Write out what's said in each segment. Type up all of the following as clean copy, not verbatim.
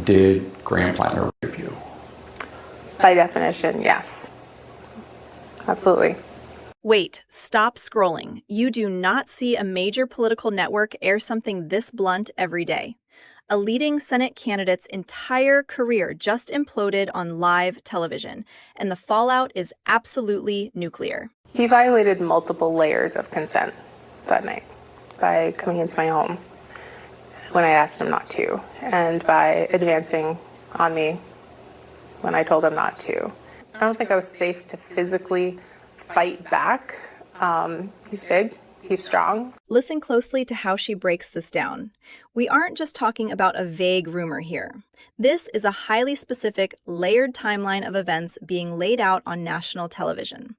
Did Graham Planner rape you? By definition, yes. Absolutely. Wait, stop scrolling. You do not see a major political network air something this blunt every day. A leading Senate candidate's entire career just imploded on live television, and the fallout is absolutely nuclear. He violated multiple layers of consent that night by coming into my home when I asked him not to, and by advancing on me when I told him not to. I don't think I was safe to physically fight back. He's big, he's strong. Listen closely to how she breaks this down. We aren't just talking about a vague rumor here. This is a highly specific, layered timeline of events being laid out on national television.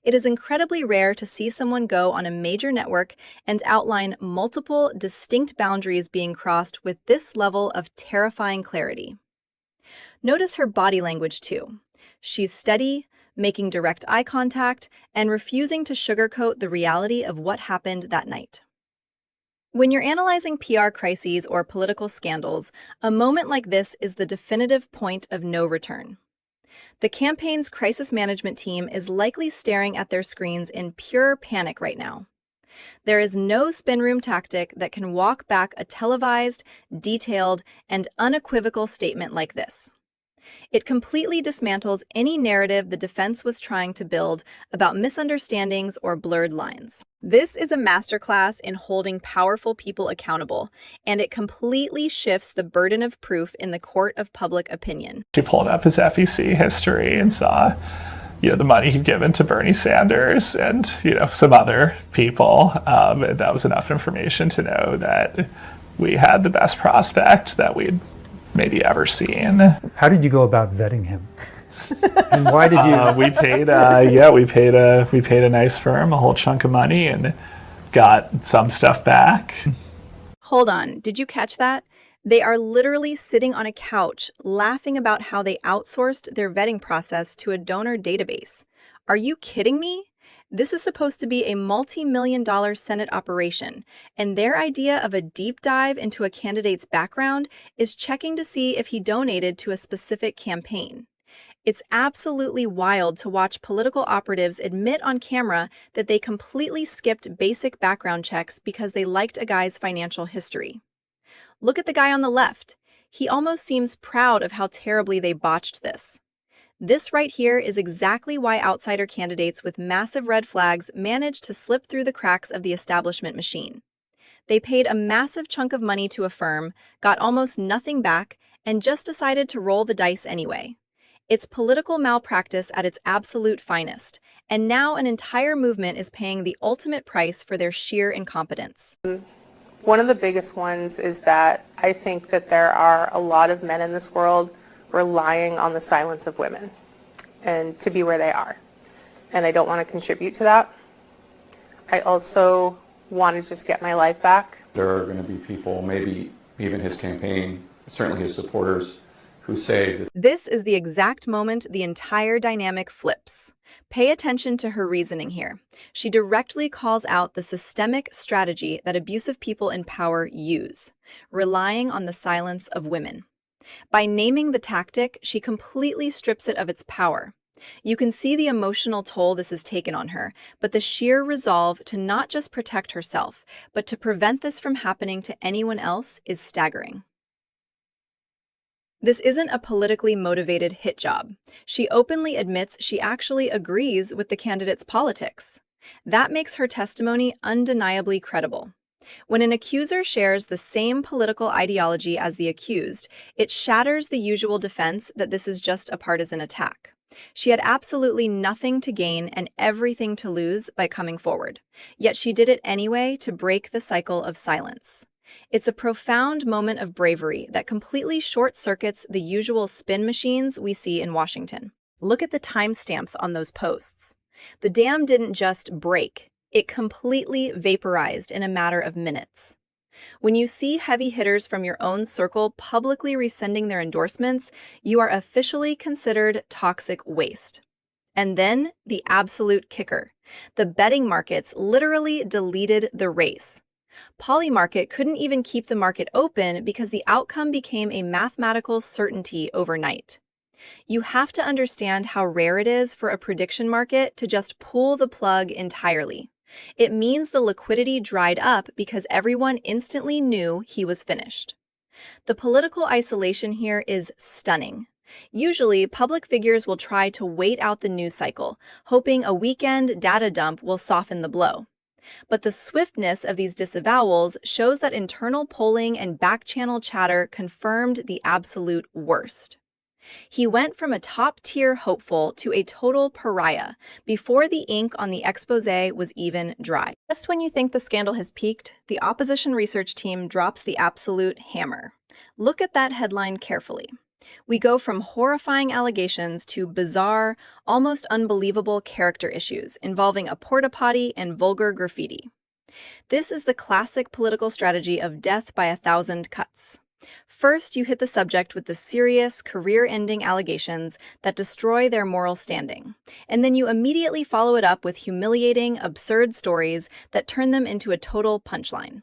It is incredibly rare to see someone go on a major network and outline multiple, distinct boundaries being crossed with this level of terrifying clarity. Notice her body language, too. She's steady, making direct eye contact, and refusing to sugarcoat the reality of what happened that night. When you're analyzing PR crises or political scandals, a moment like this is the definitive point of no return. The campaign's crisis management team is likely staring at their screens in pure panic right now. There is no spin room tactic that can walk back a televised, detailed, and unequivocal statement like this. It completely dismantles any narrative the defense was trying to build about misunderstandings or blurred lines. This is a masterclass in holding powerful people accountable, and it completely shifts the burden of proof in the court of public opinion. She pulled up his FEC history and saw, the money he'd given to Bernie Sanders and, some other people. And that was enough information to know that we had the best prospect that we'd maybe ever seen. How did you go about vetting him? And why did you? We paid a nice firm a whole chunk of money and got some stuff back. Hold on, did you catch that? They are literally sitting on a couch laughing about how they outsourced their vetting process to a donor database. Are you kidding me? This is supposed to be a multi-million-dollar Senate operation, and their idea of a deep dive into a candidate's background is checking to see if he donated to a specific campaign. It's absolutely wild to watch political operatives admit on camera that they completely skipped basic background checks because they liked a guy's financial history. Look at the guy on the left. He almost seems proud of how terribly they botched this. This right here is exactly why outsider candidates with massive red flags manage to slip through the cracks of the establishment machine. They paid a massive chunk of money to a firm, got almost nothing back, and just decided to roll the dice anyway. It's political malpractice at its absolute finest, and now an entire movement is paying the ultimate price for their sheer incompetence. One of the biggest ones is that I think that there are a lot of men in this world relying on the silence of women and to be where they are. And I don't want to contribute to that. I also want to just get my life back. There are going to be people, maybe even his campaign, certainly his supporters, who say This is the exact moment the entire dynamic flips. Pay attention to her reasoning here. She directly calls out the systemic strategy that abusive people in power use, relying on the silence of women. By naming the tactic, she completely strips it of its power. You can see the emotional toll this has taken on her, but the sheer resolve to not just protect herself, but to prevent this from happening to anyone else is staggering. This isn't a politically motivated hit job. She openly admits she actually agrees with the candidate's politics. That makes her testimony undeniably credible. When an accuser shares the same political ideology as the accused, it shatters the usual defense that this is just a partisan attack. She had absolutely nothing to gain and everything to lose by coming forward. Yet she did it anyway to break the cycle of silence. It's a profound moment of bravery that completely short-circuits the usual spin machines we see in Washington. Look at the timestamps on those posts. The dam didn't just break. It completely vaporized in a matter of minutes. When you see heavy hitters from your own circle publicly rescinding their endorsements, you are officially considered toxic waste. And then the absolute kicker. The betting markets literally deleted the race. Polymarket couldn't even keep the market open because the outcome became a mathematical certainty overnight. You have to understand how rare it is for a prediction market to just pull the plug entirely. It means the liquidity dried up because everyone instantly knew he was finished. The political isolation here is stunning. Usually, public figures will try to wait out the news cycle, hoping a weekend data dump will soften the blow. But the swiftness of these disavowals shows that internal polling and back-channel chatter confirmed the absolute worst. He went from a top-tier hopeful to a total pariah before the ink on the exposé was even dry. Just when you think the scandal has peaked, the opposition research team drops the absolute hammer. Look at that headline carefully. We go from horrifying allegations to bizarre, almost unbelievable character issues involving a porta potty and vulgar graffiti. This is the classic political strategy of death by 1,000 cuts. First, you hit the subject with the serious, career-ending allegations that destroy their moral standing, and then you immediately follow it up with humiliating, absurd stories that turn them into a total punchline.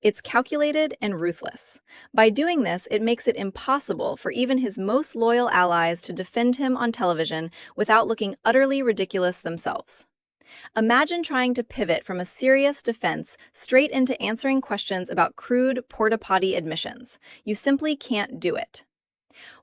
It's calculated and ruthless. By doing this, it makes it impossible for even his most loyal allies to defend him on television without looking utterly ridiculous themselves. Imagine trying to pivot from a serious defense straight into answering questions about crude porta-potty admissions. You simply can't do it.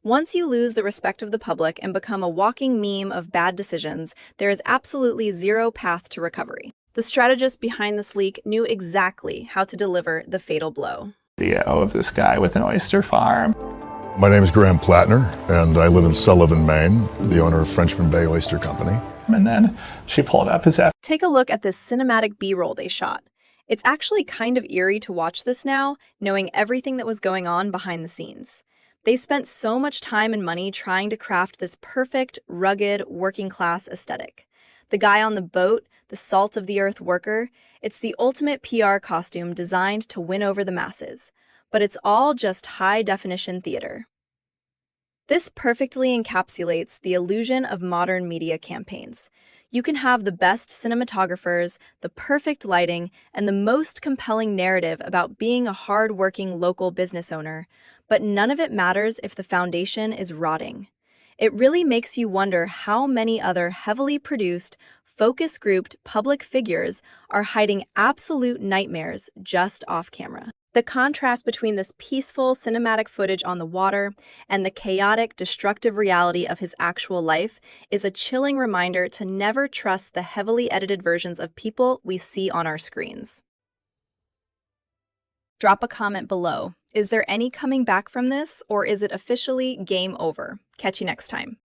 Once you lose the respect of the public and become a walking meme of bad decisions, there is absolutely zero path to recovery. The strategist behind this leak knew exactly how to deliver the fatal blow. Video of this guy with an oyster farm. My name is Graham Plattner, and I live in Sullivan, Maine, the owner of Frenchman Bay Oyster Company. And then she pulled up his Take a look at this cinematic B-roll they shot. It's actually kind of eerie to watch this now, knowing everything that was going on behind the scenes. They spent so much time and money trying to craft this perfect, rugged, working-class aesthetic. The guy on the boat, the salt-of-the-earth worker, it's the ultimate PR costume designed to win over the masses. But it's all just high-definition theater. This perfectly encapsulates the illusion of modern media campaigns. You can have the best cinematographers, the perfect lighting, and the most compelling narrative about being a hard-working local business owner, but none of it matters if the foundation is rotting. It really makes you wonder how many other heavily produced, focus-grouped public figures are hiding absolute nightmares just off camera. The contrast between this peaceful cinematic footage on the water and the chaotic, destructive reality of his actual life is a chilling reminder to never trust the heavily edited versions of people we see on our screens. Drop a comment below. Is there any coming back from this, or is it officially game over? Catch you next time.